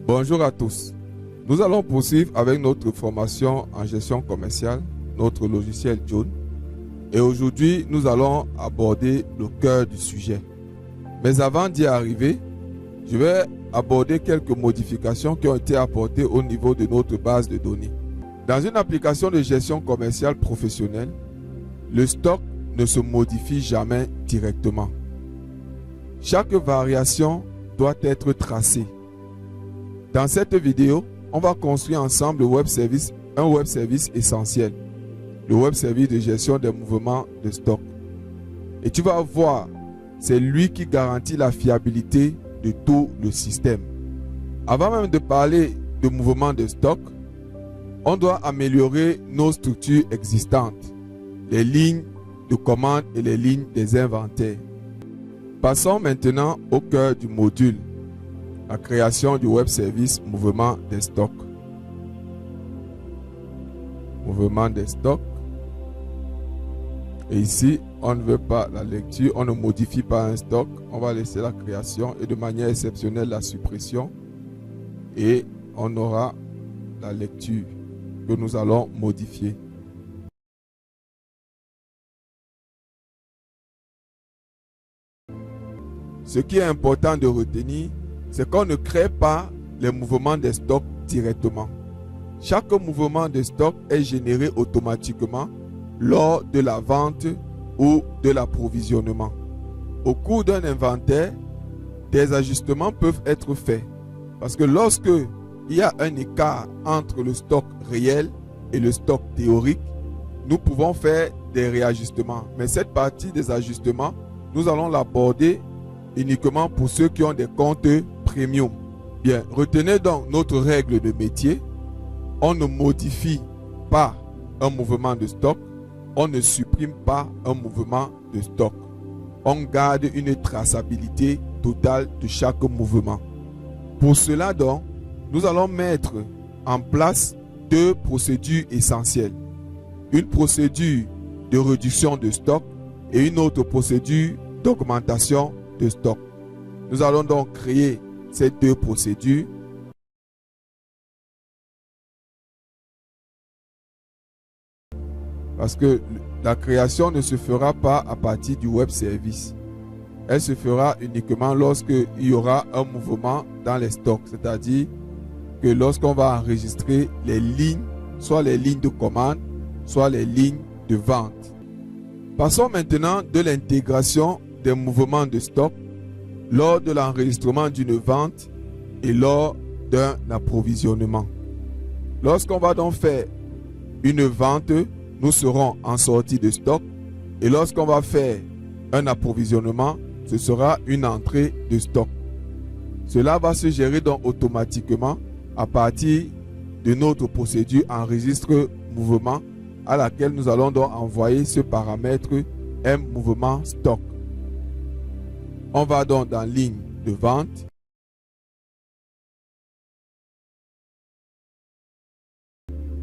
Bonjour à tous. Nous allons poursuivre avec notre formation en gestion commerciale, notre logiciel Joule. Et aujourd'hui, nous allons aborder le cœur du sujet. Mais avant d'y arriver, je vais aborder quelques modifications qui ont été apportées au niveau de notre base de données. Dans une application de gestion commerciale professionnelle, le stock ne se modifie jamais directement. Chaque variation doit être tracée. Dans cette vidéo, on va construire ensemble un web service essentiel, le web service de gestion des mouvements de stock. Et tu vas voir, c'est lui qui garantit la fiabilité de tout le système. Avant même de parler de mouvement de stock, on doit améliorer nos structures existantes, les lignes de commande et les lignes des inventaires. Passons maintenant au cœur du module, la création du web service mouvement des stocks. Mouvement des stocks. Et ici, on ne veut pas la lecture, on ne modifie pas un stock. On va laisser la création et de manière exceptionnelle la suppression. Et on aura la lecture que nous allons modifier. Ce qui est important de retenir, c'est qu'on ne crée pas les mouvements des stocks directement. Chaque mouvement de stock est généré automatiquement lors de la vente ou de l'approvisionnement. Au cours d'un inventaire, des ajustements peuvent être faits. Parce que lorsque il y a un écart entre le stock réel et le stock théorique, nous pouvons faire des réajustements. Mais cette partie des ajustements, nous allons l'aborder uniquement pour ceux qui ont des comptes premium. Bien, retenez donc notre règle de métier. On ne modifie pas un mouvement de stock. On ne supprime pas un mouvement de stock. On garde une traçabilité totale de chaque mouvement. Pour cela donc, nous allons mettre en place deux procédures essentielles. Une procédure de réduction de stock et une autre procédure d'augmentation de stock. Nous allons donc créer ces deux procédures. Parce que la création ne se fera pas à partir du web service. Elle se fera uniquement lorsqu'il y aura un mouvement dans les stocks. C'est-à-dire que lorsqu'on va enregistrer les lignes, soit les lignes de commande, soit les lignes de vente. Passons maintenant de l'intégration des mouvements de stock lors de l'enregistrement d'une vente et lors d'un approvisionnement. Lorsqu'on va donc faire une vente, nous serons en sortie de stock et lorsqu'on va faire un approvisionnement, ce sera une entrée de stock. Cela va se gérer donc automatiquement à partir de notre procédure enregistre mouvement à laquelle nous allons donc envoyer ce paramètre M mouvement stock. On va donc dans ligne de vente.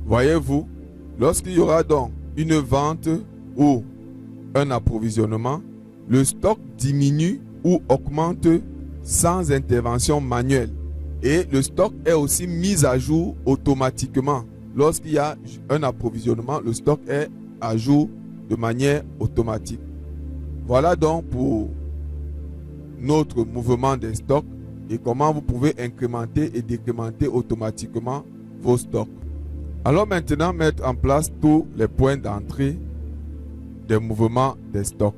Voyez-vous, lorsqu'il y aura donc une vente ou un approvisionnement, le stock diminue ou augmente sans intervention manuelle. Et le stock est aussi mis à jour automatiquement. Lorsqu'il y a un approvisionnement, le stock est à jour de manière automatique. Voilà donc pour notre mouvement des stocks et comment vous pouvez incrémenter et décrémenter automatiquement vos stocks. Allons maintenant mettre en place tous les points d'entrée des mouvements des stocks.